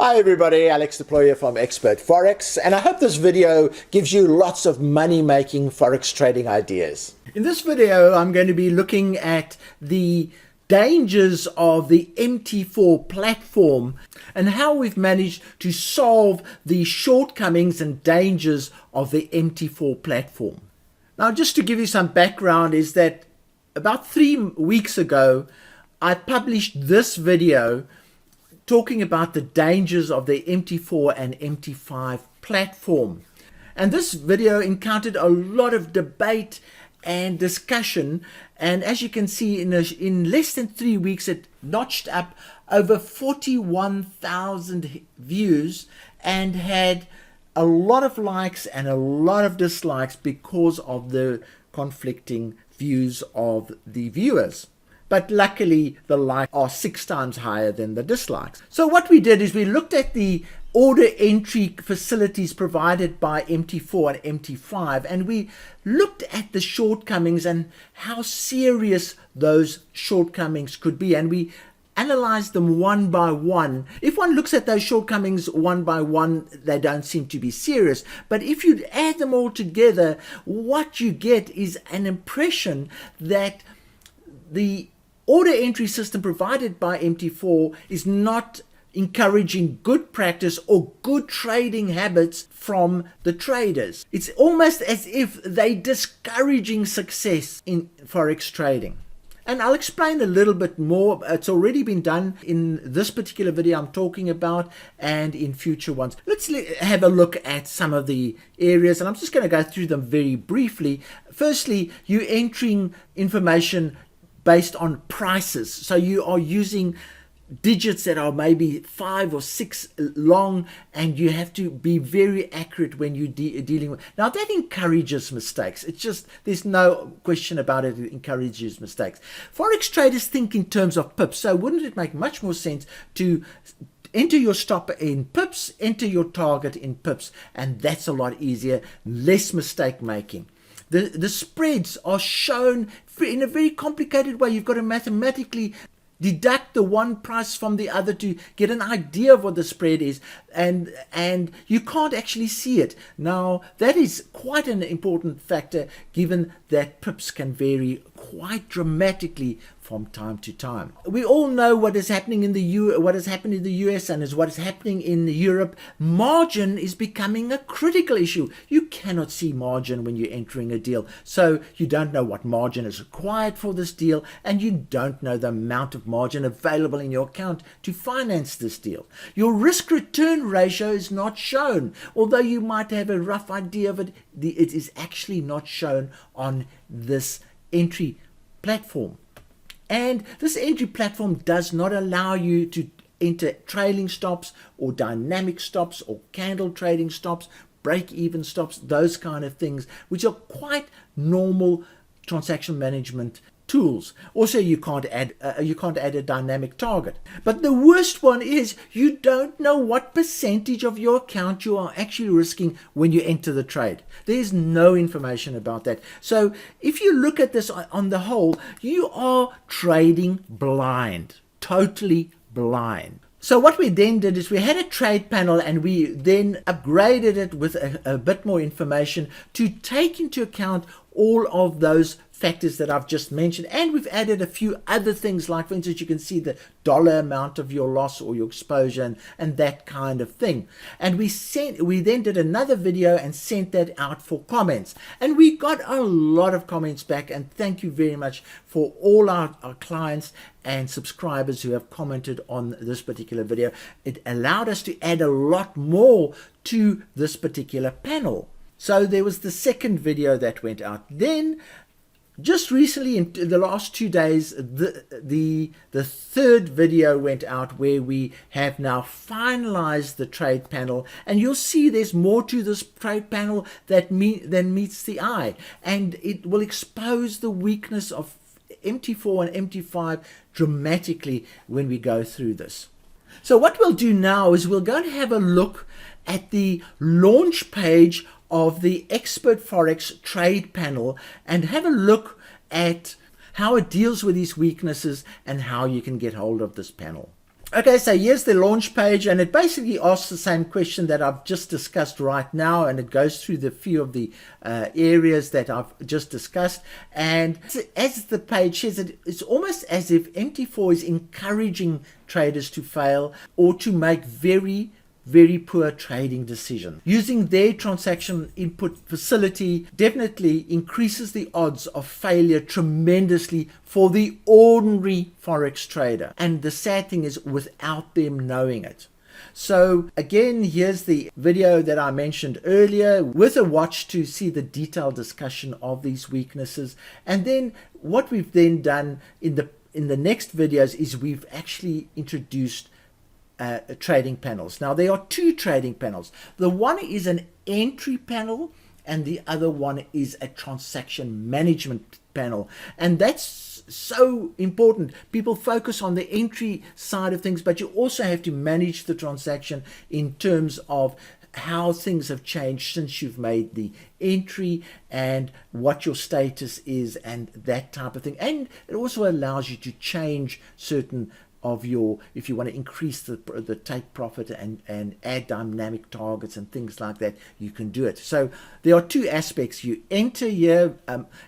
Hi everybody, Alex Deployer from Expert Forex, and I hope this video gives you lots of money-making Forex trading ideas. In this video, I'm going to be looking at the dangers of the MT4 platform and how we've managed to solve the shortcomings and dangers of the MT4 platform. Now, just to give you some background, is that about 3 weeks ago, I published this video talking about the dangers of the MT4 and MT5 platform. And this video encountered a lot of debate and discussion, and as you can see, in less than 3 weeks it notched up over 41,000 views and had a lot of likes and a lot of dislikes because of the conflicting views of the viewers. But luckily the likes are 6 times higher than the dislikes. So what we did is we looked at the order entry facilities provided by MT4 and MT5, and we looked at the shortcomings and how serious those shortcomings could be, and we analyzed them one by one. If one looks at those shortcomings one by one, they don't seem to be serious, but if you add them all together, what you get is an impression that the order entry system provided by MT4 is not encouraging good practice or good trading habits from the traders. It's almost as if they're discouraging success in Forex trading. And I'll explain a little bit more. It's already been done in this particular video I'm talking about and in future ones. Let's have a look at some of the areas, and I'm just going to go through them very briefly. Firstly, you're entering information based on prices. So you are using digits that are maybe 5 or 6 long, and you have to be very accurate when you're dealing with. Now that encourages mistakes. It's just, there's no question about it. It encourages mistakes. Forex traders think in terms of pips. So wouldn't it make much more sense to enter your stop in pips, enter your target in pips, and that's a lot easier, less mistake making. The spreads are shown in a very complicated way. You've got to mathematically deduct the one price from the other to get an idea of what the spread is, and you can't actually see it. Now that is quite an important factor, given that pips can vary quite dramatically from time to time. We all know what is happening in the US and what is happening in Europe. Margin is becoming a critical issue. You cannot see margin when you're entering a deal, so you don't know what margin is required for this deal, and you don't know the amount of margin available in your account to finance this deal. Your risk return ratio is not shown, although you might have a rough idea of it. It is actually not shown on this entry platform. And this entry platform does not allow you to enter trailing stops or dynamic stops or candle trading stops, break-even stops, those kind of things, which are quite normal transaction management tools. Also, you can't add a dynamic target. But the worst one is you don't know what percentage of your account you are actually risking when you enter the trade. There's no information about that. So if you look at this on the whole, you are trading blind, totally blind. So what we then did is we had a trade panel, and we then upgraded it with a bit more information to take into account all of those factors that I've just mentioned, and we've added a few other things, like for instance you can see the dollar amount of your loss or your exposure and that kind of thing. And we then did another video and sent that out for comments, and we got a lot of comments back, and thank you very much for all our clients and subscribers who have commented on this particular video. It allowed us to add a lot more to this particular panel. So there was the second video that went out. Then just recently, in the last 2 days, the third video went out, where we have now finalized the trade panel, and you'll see there's more to this trade panel than meets the eye, and it will expose the weakness of MT4 and MT5 dramatically when we go through this. So what we'll do now is we'll go and have a look at the launch page of the Expert Forex trade panel and have a look at how it deals with these weaknesses and how you can get hold of this panel. Okay, so here's the launch page, and it basically asks the same question that I've just discussed right now, and it goes through the few of the areas that I've just discussed. And as the page says, it's almost as if MT4 is encouraging traders to fail or to make very poor trading decisions. Using their transaction input facility definitely increases the odds of failure tremendously for the ordinary Forex trader. And the sad thing is, without them knowing it. So again, here's the video that I mentioned earlier with a watch to see the detailed discussion of these weaknesses. And then what we've then done in the next videos is we've actually introduced trading panels. Now there are two trading panels. The one is an entry panel and the other one is a transaction management panel, and that's so important. People focus on the entry side of things, but you also have to manage the transaction in terms of how things have changed since you've made the entry and what your status is and that type of thing. And it also allows you to change certain of your, if you want to increase the take profit and add dynamic targets and things like that, you can do it. So there are two aspects. You enter here,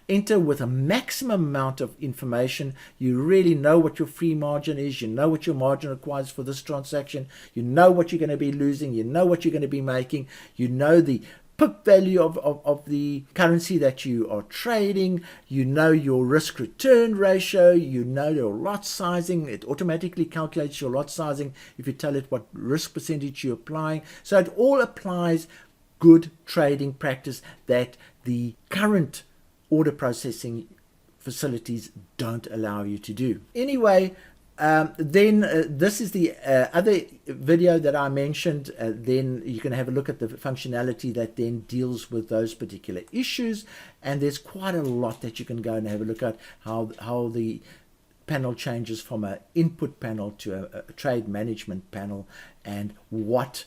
enter with a maximum amount of information. You really know what your free margin is. You know what your margin requires for this transaction. You know what you're going to be losing. You know what you're going to be making. You know the pip value of the currency that you are trading. You know your risk return ratio, you know your lot sizing. It automatically calculates your lot sizing if you tell it what risk percentage you're applying. So it all applies good trading practice that the current order processing facilities don't allow you to do. Anyway, then this is the other video that I mentioned. Then you can have a look at the functionality that then deals with those particular issues, and there's quite a lot that you can go and have a look at, how the panel changes from an input panel to a trade management panel, and what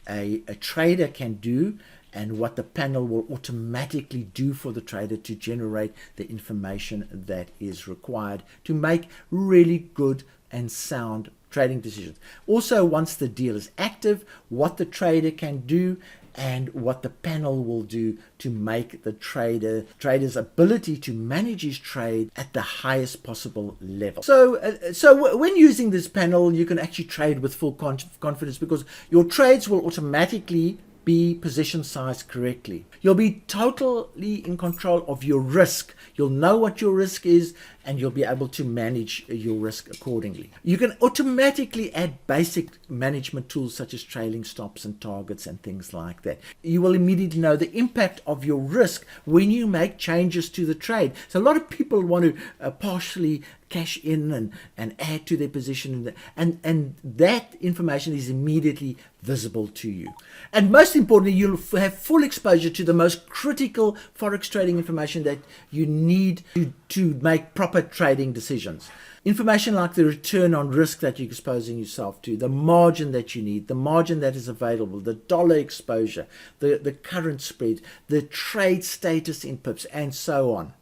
a trader can do and what the panel will automatically do for the trader to generate the information that is required to make really good and sound trading decisions. Also, once the deal is active, what the trader can do and what the panel will do to make the trader's ability to manage his trade at the highest possible level. So when using this panel, you can actually trade with full confidence, because your trades will automatically be position sized correctly. You'll be totally in control of your risk. You'll know what your risk is, and you'll be able to manage your risk accordingly. You can automatically add basic management tools such as trailing stops and targets and things like that. You will immediately know the impact of your risk when you make changes to the trade. So a lot of people want to partially cash in and add to their position, and that information is immediately visible to you. And most importantly, you'll have full exposure to the most critical Forex trading information that you need to make proper trading decisions. Information like the return on risk that you're exposing yourself to, the margin that you need, the margin that is available, the dollar exposure, the current spread, the trade status in pips, and so on.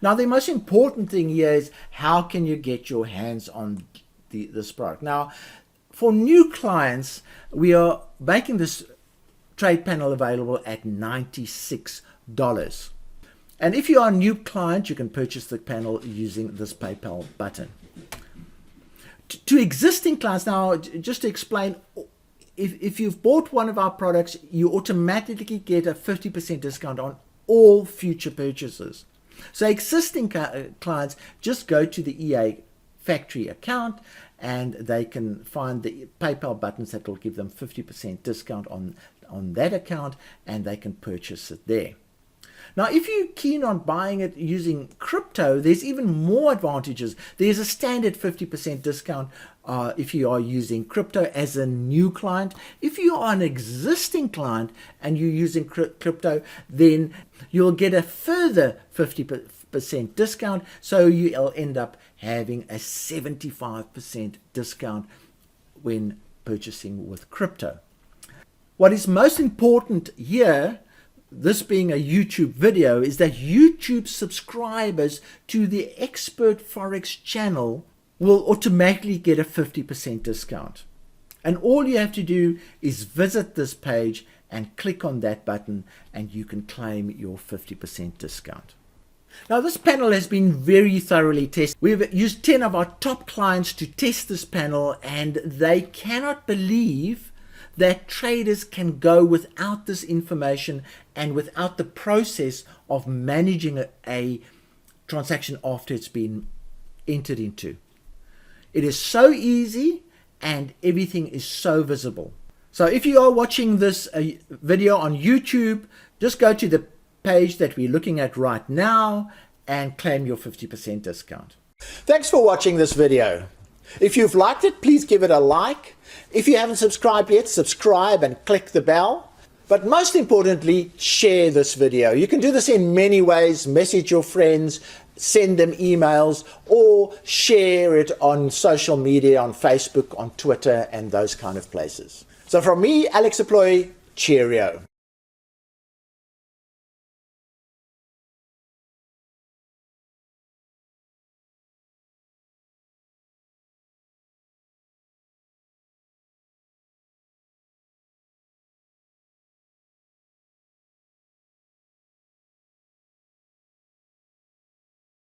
Now, the most important thing here is how can you get your hands on this product. Now, for new clients, we are making this trade panel available at $96. And if you are a new client, you can purchase the panel using this PayPal button. To existing clients, now, just to explain, if you've bought one of our products, you automatically get a 50% discount on all future purchases. So existing clients just go to the EA factory account and they can find the PayPal buttons that will give them 50% discount on that account, and they can purchase it there. Now, if you're keen on buying it using crypto, there's even more advantages. There's a standard 50% discount if you are using crypto as a new client. If you are an existing client and you're using crypto, then you'll get a further 50% discount. So you'll end up having a 75% discount when purchasing with crypto. What is most important here, this being a YouTube video, is that YouTube subscribers to the Expert Forex channel will automatically get a 50% discount. And all you have to do is visit this page and click on that button and you can claim your 50% discount. Now this panel has been very thoroughly tested. We've used 10 of our top clients to test this panel and they cannot believe that traders can go without this information and without the process of managing a transaction after it's been entered into. It is so easy and everything is so visible. So if you are watching this video on YouTube, just go to the page that we're looking at right now and claim your 50% discount. Thanks for watching this video. If you've liked it, please give it a like. If you haven't subscribed yet, subscribe and click the bell. But most importantly, share this video. You can do this in many ways. Message your friends, send them emails, or share it on social media, on Facebook, on Twitter, and those kind of places. So from me, Alex Deploy, cheerio.